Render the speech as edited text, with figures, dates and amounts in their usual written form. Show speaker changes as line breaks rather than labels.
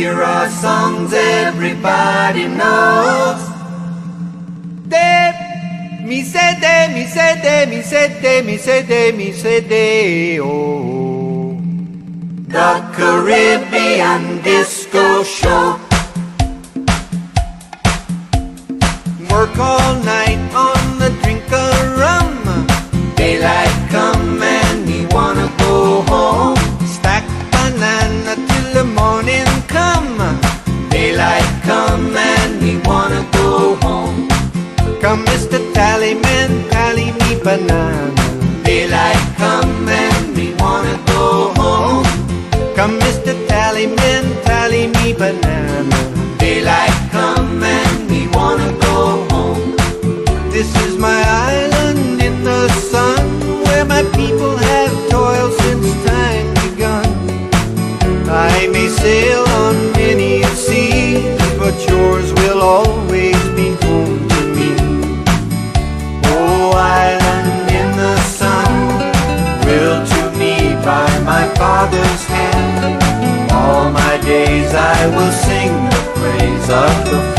Here are songs everybody knows.
Mi sede, mi sede, mi sede, mi sede, mi sede, oh.
The Caribbean Disco Show.
Work all night on the drink of rum.
Daylight come and we wanna go home.
Stack banana till the morning come.
Daylight come and we wanna go home.
Come, Mr. Tallyman, tally me banana.
Daylight come and we wanna go home.
Come, Mr. Tallyman, tally me banana.
Daylight come and we wanna go home.
This is my island in the sun, where my people have toiled since time begun. I may sail on many a sea, but yours will always be home to me. Oh, island in the sun, willed to me by my father's hand. All my days I will sing the praise of the